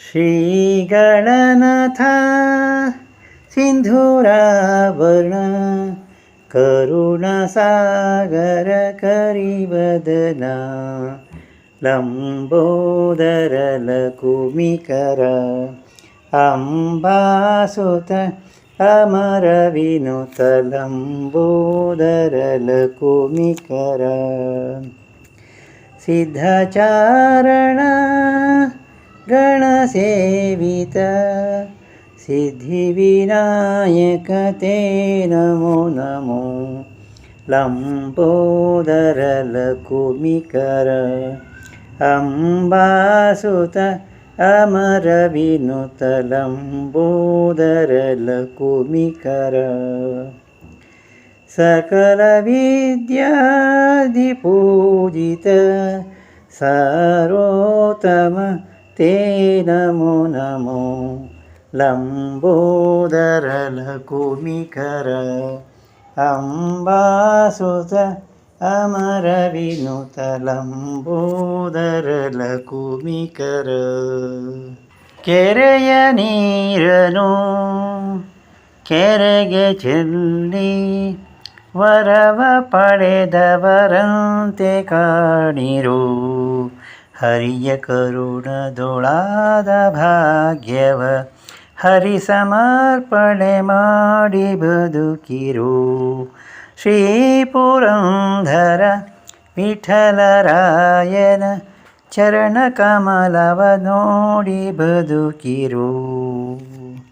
श्रीगणनाथ सिंधुरावर्ण करुणसागर करिवदना लंबोदर लकुमिकर अंबासुत अमर विनुत लंबोदर लकुमिकर सिद्धचारण गणसेवित सिद्धिविनायक ते नमो नमो लंबोदर लकुमिकर अंबासुत अमर विनुत लंबोदर लकुमिकर सकल विद्यादिपूजित सर्वोत्तम ते नमो नमो लंबोदर लकुमिकर अंबासुत अमर विनुत लंबोदर लकुमिकर ಕೆರೆಯ ನೀರನು ಕೆರೆಗೆ ಚೆಲ್ಲಿ ವರವ ಪಡೆದವರಂತೆ ಕಾಣಿರು ಹರಿಯ ಕರುಣದೊಳಾದ ಭಾಗ್ಯವ ಹರಿ ಸಮರ್ಪಣೆ ಮಾಡಿ ಬದುಕಿರು ಶ್ರೀ ಪುರಂದರ ವಿಠಲರಾಯನ ಚರಣ ಕಮಲವ ನೋಡಿ ಬದುಕಿರು.